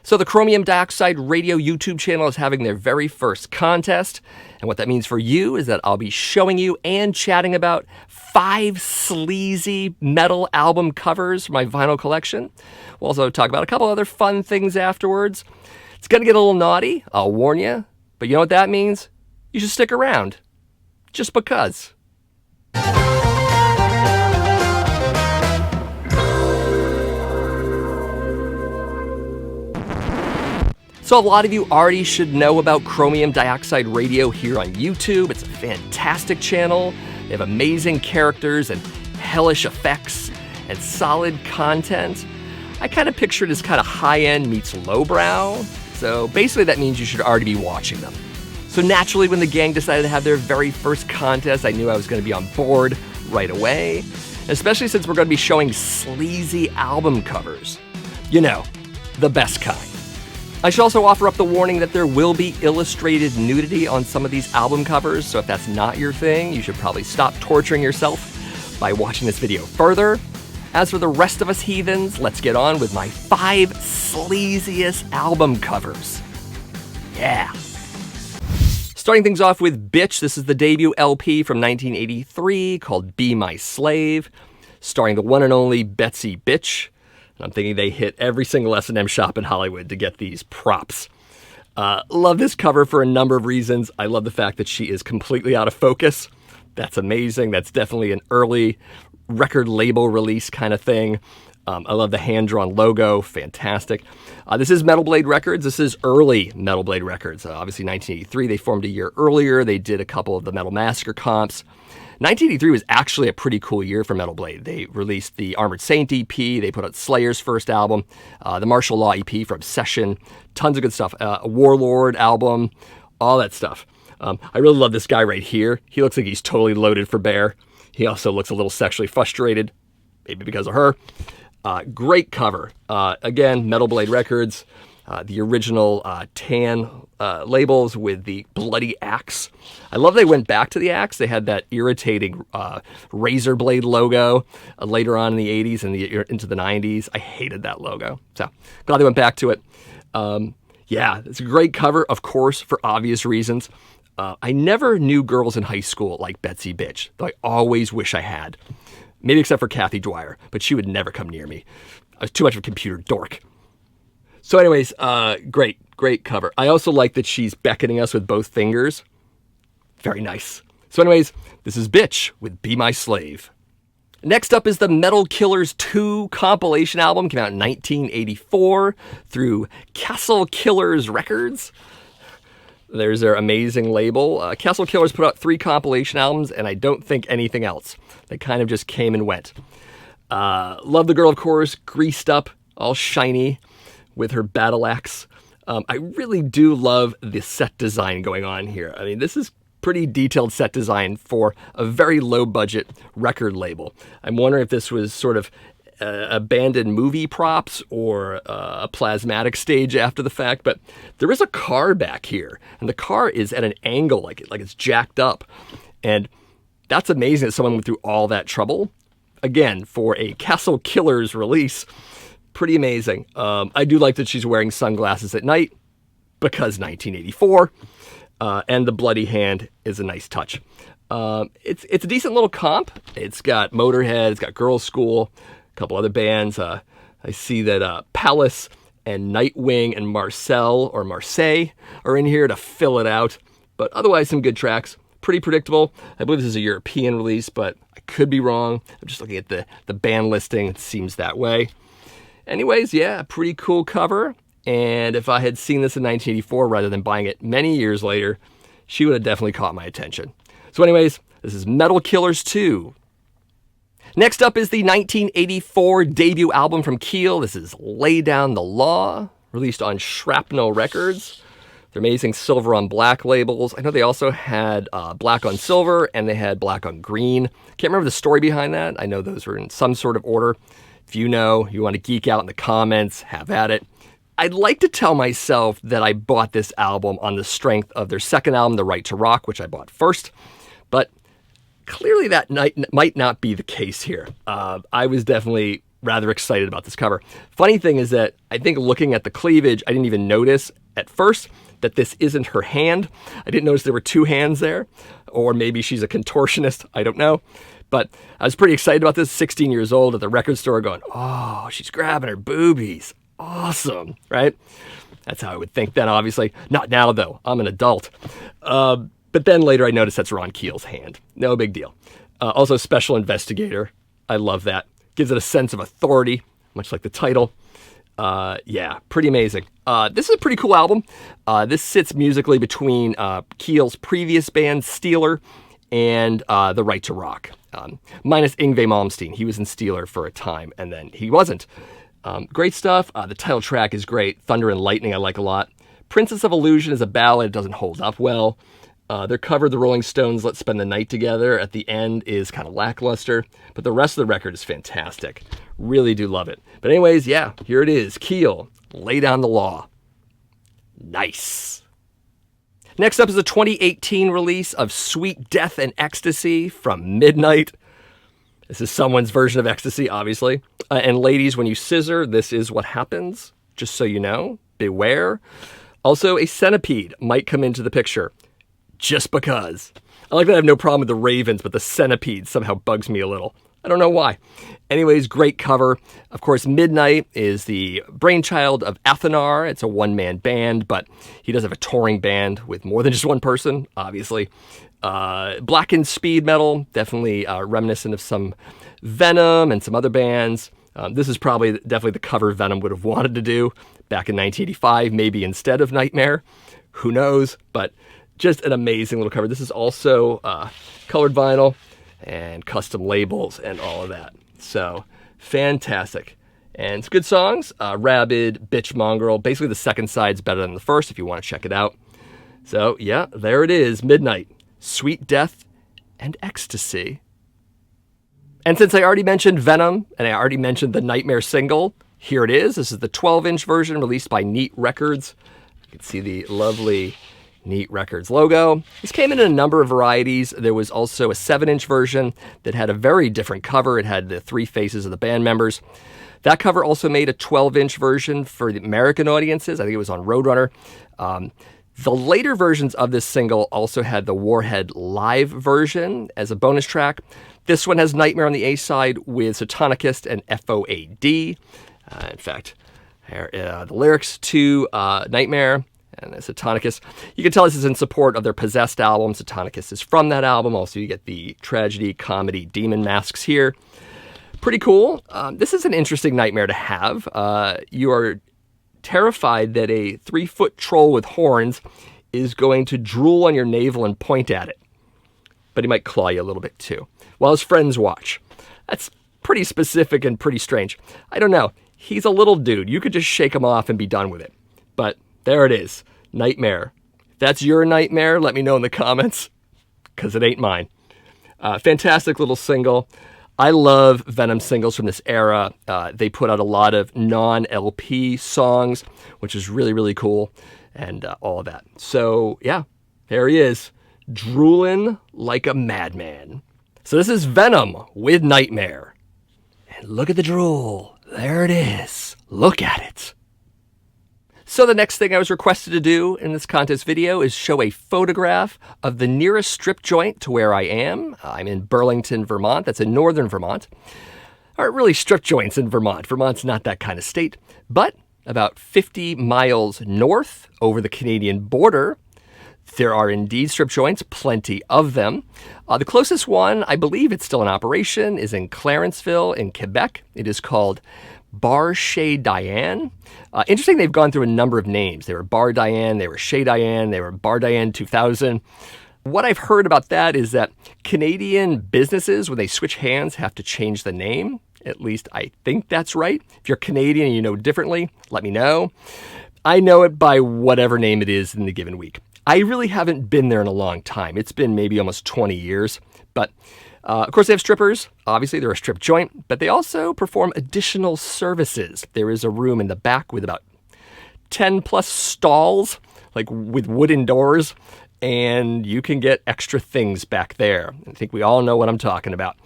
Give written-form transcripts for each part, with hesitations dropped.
So the Chromium Dioxide Radio YouTube channel is having their very first contest. And what that means for you is that I'll be showing you and chatting about 5 sleazy metal album covers for my vinyl collection. We'll also talk about a couple other fun things afterwards. It's going to get a little naughty, I'll warn you. But you know what that means? You should stick around. Just because. So a lot of you already should know about Chromium Dioxide Radio here on YouTube. It's a fantastic channel. They have amazing characters and hellish effects and solid content. I kind of picture it as kind of high-end meets lowbrow. So basically that means you should already be watching them. So naturally, when the gang decided to have their very first contest, I knew I was going to be on board right away. Especially since we're going to be showing sleazy album covers. You know, the best kind. I should also offer up the warning that there will be illustrated nudity on some of these album covers, so if that's not your thing, you should probably stop torturing yourself by watching this video further. As for the rest of us heathens, let's get on with my 5 sleaziest album covers. Yeah. Starting things off with Bitch, this is the debut LP from 1983 called Be My Slave, starring the one and only Betsy Bitch. I'm thinking they hit every single S&M shop in Hollywood to get these props. Love this cover for a number of reasons. I love the fact that she is completely out of focus. That's amazing. That's definitely an early record label release kind of thing. I love the hand-drawn logo. Fantastic. This is Metal Blade Records. This is early Metal Blade Records. Obviously, 1983. They formed a year earlier. They did a couple of the Metal Massacre comps. 1983 was actually a pretty cool year for Metal Blade. They released the Armored Saint EP, they put out Slayer's first album, the Martial Law EP for Obsession, tons of good stuff, a Warlord album, all that stuff. I really love this guy right here. He looks like he's totally loaded for bear. He also looks a little sexually frustrated, maybe because of her. Great cover. Again, Metal Blade Records, the original tan labels with the bloody axe. I love they went back to the axe. They had that irritating razor blade logo later on in the 80s and into the 90s. I hated that logo. So glad they went back to it. Yeah, it's a great cover, of course, for obvious reasons. I never knew girls in high school like Betsy Bitch, though I always wish I had. Maybe except for Kathy Dwyer, but she would never come near me. I was too much of a computer dork. So anyways, great cover. I also like that she's beckoning us with both fingers. Very nice. So anyways, this is Bitch with Be My Slave. Next up is the Metal Killers 2 compilation album. Came out in 1984 through Castle Killers Records. There's their amazing label. Castle Killers put out 3 compilation albums, and I don't think anything else. They kind of just came and went. Love the girl, of course, greased up, all shiny, with her battle axe. I really do love the set design going on here. I mean, this is pretty detailed set design for a very low budget record label. I'm wondering if this was sort of abandoned movie props or a plasmatic stage after the fact, but there is a car back here, and the car is at an angle, like it's jacked up. And that's amazing that someone went through all that trouble. Again, for a Castle Killers release, pretty amazing. I do like that she's wearing sunglasses at night because 1984, and the bloody hand is a nice touch. It's a decent little comp. It's got Motorhead, it's got Girls' School, a couple other bands. I see that Palace and Nightwing and Marcel are in here to fill it out. But otherwise, some good tracks. Pretty predictable. I believe this is a European release, but I could be wrong. I'm just looking at the band listing. It seems that way. Anyways, yeah, pretty cool cover. And if I had seen this in 1984 rather than buying it many years later, she would have definitely caught my attention. So anyways, this is Metal Killers 2. Next up is the 1984 debut album from Keel. This is Lay Down the Law, released on Shrapnel Records. They're amazing silver on black labels. I know they also had black on silver and they had black on green. Can't remember the story behind that. I know those were in some sort of order. If you know, you want to geek out in the comments, have at it. I'd like to tell myself that I bought this album on the strength of their second album, The Right to Rock, which I bought first. But clearly that might not be the case here. I was definitely rather excited about this cover. Funny thing is that I think looking at the cleavage, I didn't even notice at first that this isn't her hand. I didn't notice there were two hands there, or maybe she's a contortionist. I don't know. But I was pretty excited about this, 16 years old at the record store going, oh, she's grabbing her boobies. Awesome, right? That's how I would think then, obviously. Not now, though. I'm an adult. But then later I noticed that's Ron Keel's hand. No big deal. Also, Special Investigator. I love that. Gives it a sense of authority, much like the title. Yeah, pretty amazing. This is a pretty cool album. This sits musically between Keel's previous band, Steeler, and The Right to Rock. Minus Yngwie Malmsteen. He was in Steeler for a time, and then he wasn't. Great stuff. The title track is great. Thunder and Lightning I like a lot. Princess of Illusion is a ballad. It doesn't hold up well. Their cover, the Rolling Stones' Let's Spend the Night Together, at the end is kind of lackluster, but the rest of the record is fantastic. Really do love it. But anyways, yeah, here it is. Keel, Lay Down the Law. Nice. Next up is a 2018 release of Sweet Death and Ecstasy from Midnight. This is someone's version of Ecstasy, obviously. And ladies, when you scissor, this is what happens. Just so you know, beware. Also, a centipede might come into the picture. Just because. I like that I have no problem with the ravens, but the centipede somehow bugs me a little. I don't know why. Anyways, great cover. Of course, Midnight is the brainchild of Athanar. It's a one-man band, but he does have a touring band with more than just one person, obviously. Blackened speed metal, definitely reminiscent of some Venom and some other bands. This is probably definitely the cover Venom would have wanted to do back in 1985, maybe instead of Nightmare. Who knows? But just an amazing little cover. This is also colored vinyl and custom labels and all of that. So, fantastic. And it's good songs. Rabid, Bitch Mongrel. Basically, the second side's better than the first if you want to check it out. So, yeah, there it is. Midnight. Sweet Death and Ecstasy. And since I already mentioned Venom, and I already mentioned the Nightmare single, here it is. This is the 12-inch version released by Neat Records. You can see the lovely Neat Records logo. This came in a number of varieties. There was also a 7-inch version that had a very different cover. It had the three faces of the band members. That cover also made a 12-inch version for the American audiences. I think it was on Roadrunner. The later versions of this single also had the Warhead live version as a bonus track. This one has Nightmare on the A-side with Satanicist and FOAD. In fact, the lyrics to Nightmare and Satanicus. You can tell this is in support of their Possessed album. Satanicus is from that album. Also, you get the tragedy, comedy, demon masks here. Pretty cool. This is an interesting nightmare to have. You are terrified that a 3-foot troll with horns is going to drool on your navel and point at it. But he might claw you a little bit too, while his friends watch. That's pretty specific and pretty strange. I don't know. He's a little dude. You could just shake him off and be done with it. But there it is. Nightmare. If that's your nightmare, let me know in the comments, because it ain't mine. Fantastic little single. I love Venom singles from this era. They put out a lot of non-LP songs, which is really, really cool, and all of that. So, yeah, there he is, drooling like a madman. So this is Venom with Nightmare. And look at the drool. There it is. Look at it. So the next thing I was requested to do in this contest video is show a photograph of the nearest strip joint to where I am. I'm in Burlington, Vermont. That's in northern Vermont. Aren't really strip joints in Vermont. Vermont's not that kind of state. But about 50 miles north over the Canadian border, there are indeed strip joints, plenty of them. The closest one, I believe it's still in operation, is in Clarenceville in Quebec. It is called Bar Chez Diane. Interesting, they've gone through a number of names. They were Bar Diane, they were Chez Diane, they were Bar Diane 2000. What I've heard about that is that Canadian businesses, when they switch hands, have to change the name. At least I think that's right. If you're Canadian and you know differently, let me know. I know it by whatever name it is in the given week. I really haven't been there in a long time. It's been maybe almost 20 years. But of course, they have strippers. Obviously, they're a strip joint, but they also perform additional services. There is a room in the back with about 10 plus stalls, like with wooden doors, and you can get extra things back there. I think we all know what I'm talking about.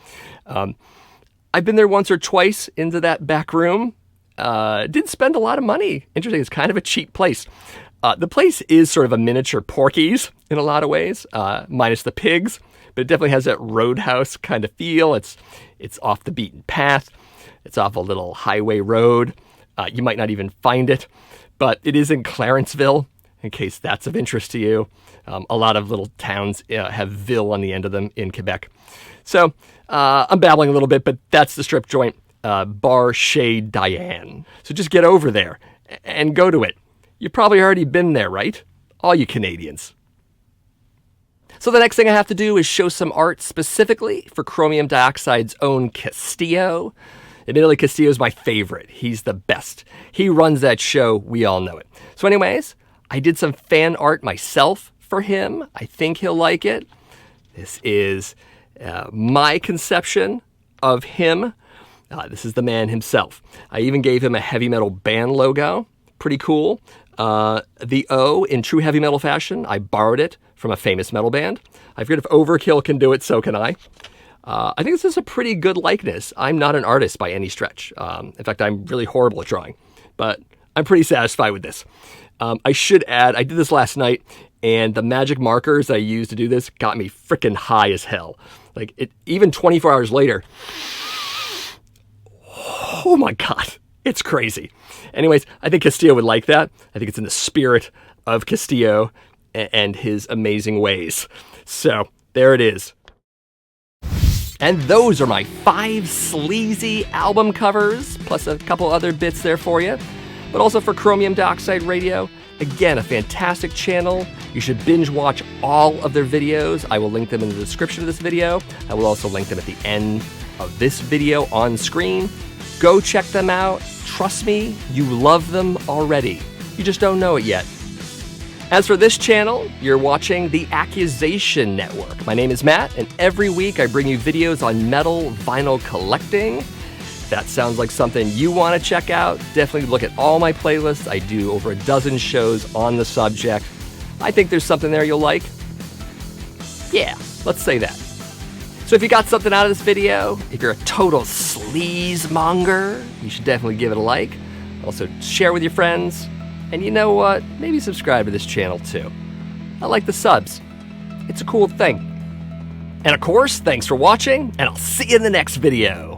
I've been there once or twice into that back room. Didn't spend a lot of money. Interesting, it's kind of a cheap place. The place is sort of a miniature Porky's in a lot of ways, minus the pigs, but it definitely has that roadhouse kind of feel. It's off the beaten path. It's off a little highway road. You might not even find it, but it is in Clarenceville, in case that's of interest to you. A lot of little towns have ville on the end of them in Quebec. So I'm babbling a little bit, but that's the strip joint, Bar Chez Diane. So just get over there and go to it. You've probably already been there, right? All you Canadians. So the next thing I have to do is show some art specifically for Chromium Dioxide's own Castillo. Admittedly, Castillo's my favorite. He's the best. He runs that show. We all know it. So anyways, I did some fan art myself for him. I think he'll like it. This is my conception of him. This is the man himself. I even gave him a heavy metal band logo. Pretty cool. The O, in true heavy metal fashion, I borrowed it from a famous metal band. I figured if Overkill can do it, so can I. I think this is a pretty good likeness. I'm not an artist by any stretch. In fact, I'm really horrible at drawing, but I'm pretty satisfied with this. I should add, I did this last night, and the magic markers I used to do this got me freaking high as hell. Like, even 24 hours later, oh my God, it's crazy. Anyways, I think Castillo would like that. I think it's in the spirit of Castillo and his amazing ways. So, there it is. And those are my 5 Sleazy album covers, plus a couple other bits there for you. But also for Chromium Dioxide Radio, again, a fantastic channel. You should binge watch all of their videos. I will link them in the description of this video. I will also link them at the end of this video on screen. Go check them out. Trust me, you love them already. You just don't know it yet. As for this channel, you're watching the Accusation Network. My name is Matt, and every week I bring you videos on metal vinyl collecting. If that sounds like something you want to check out, definitely look at all my playlists. I do over a dozen shows on the subject. I think there's something there you'll like. Yeah, let's say that. So if you got something out of this video, if you're a total sleaze monger, you should definitely give it a like. Also share with your friends. And you know what? Maybe subscribe to this channel too. I like the subs. It's a cool thing. And of course, thanks for watching, and I'll see you in the next video.